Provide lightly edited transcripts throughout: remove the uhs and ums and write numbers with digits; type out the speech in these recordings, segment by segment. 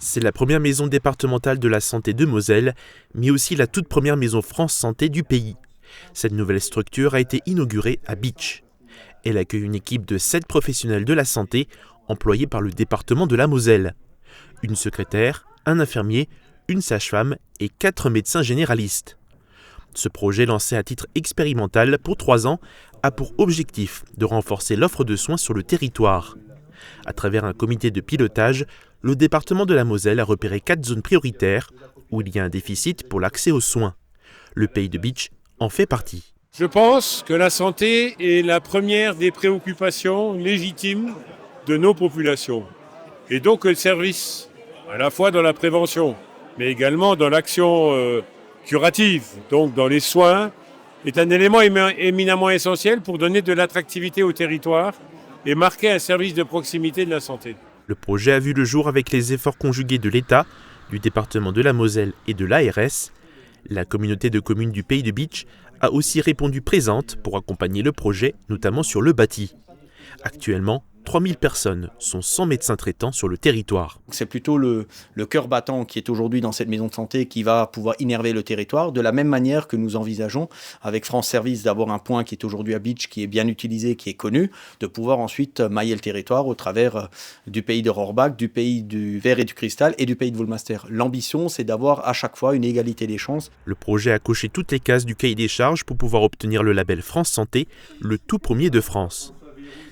C'est la première maison départementale de la santé de Moselle, mais aussi la toute première maison France Santé du pays. Cette nouvelle structure a été inaugurée à Bitche. Elle accueille une équipe de 7 professionnels de la santé employés par le département de la Moselle. Une secrétaire, un infirmier, une sage-femme et 4 médecins généralistes. Ce projet, lancé à titre expérimental pour 3 ans, a pour objectif de renforcer l'offre de soins sur le territoire. À travers un comité de pilotage, le département de la Moselle a repéré 4 zones prioritaires où il y a un déficit pour l'accès aux soins. Le pays de Bitche en fait partie. Je pense que la santé est la première des préoccupations légitimes de nos populations. Et donc le service, à la fois dans la prévention, mais également dans l'action curative, donc dans les soins, est un élément éminemment essentiel pour donner de l'attractivité au territoire et marquer un service de proximité de la santé. Le projet a vu le jour avec les efforts conjugués de l'État, du département de la Moselle et de l'ARS. La communauté de communes du pays de Bitche a aussi répondu présente pour accompagner le projet, notamment sur le bâti. Actuellement, 3000 personnes sont sans médecin traitant sur le territoire. C'est plutôt le cœur battant qui est aujourd'hui dans cette maison de santé qui va pouvoir innerver le territoire, de la même manière que nous envisageons avec France Service d'avoir un point qui est aujourd'hui à Bitche, qui est bien utilisé, qui est connu, de pouvoir ensuite mailler le territoire au travers du pays de Rohrbach, du pays du verre et du cristal et du pays de Woolmaster. L'ambition, c'est d'avoir à chaque fois une égalité des chances. Le projet a coché toutes les cases du cahier des charges pour pouvoir obtenir le label France Santé, le tout premier de France.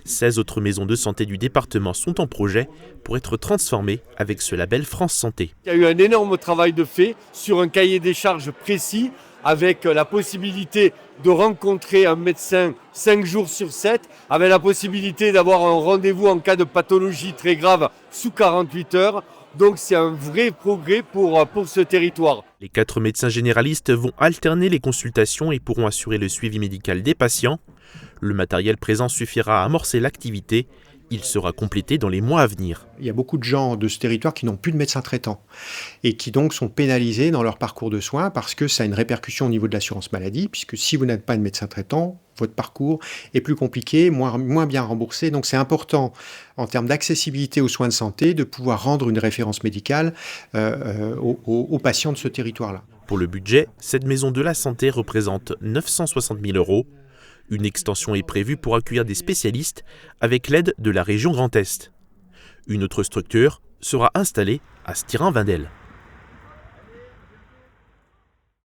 16 autres maisons de santé du département sont en projet pour être transformées avec ce label France Santé. Il y a eu un énorme travail de fait sur un cahier des charges précis avec la possibilité de rencontrer un médecin 5 jours sur 7, avec la possibilité d'avoir un rendez-vous en cas de pathologie très grave sous 48 heures. Donc c'est un vrai progrès pour ce territoire. Les 4 médecins généralistes vont alterner les consultations et pourront assurer le suivi médical des patients. Le matériel présent suffira à amorcer l'activité. Il sera complété dans les mois à venir. Il y a beaucoup de gens de ce territoire qui n'ont plus de médecin traitant et qui donc sont pénalisés dans leur parcours de soins parce que ça a une répercussion au niveau de l'assurance maladie, puisque si vous n'êtes pas de médecin traitant, votre parcours est plus compliqué, moins bien remboursé. Donc c'est important en termes d'accessibilité aux soins de santé de pouvoir rendre une référence médicale aux patients de ce territoire-là. Pour le budget, cette maison de la santé représente 960 000 €. Une extension est prévue pour accueillir des spécialistes avec l'aide de la région Grand Est. Une autre structure sera installée à Stirin-Wendel.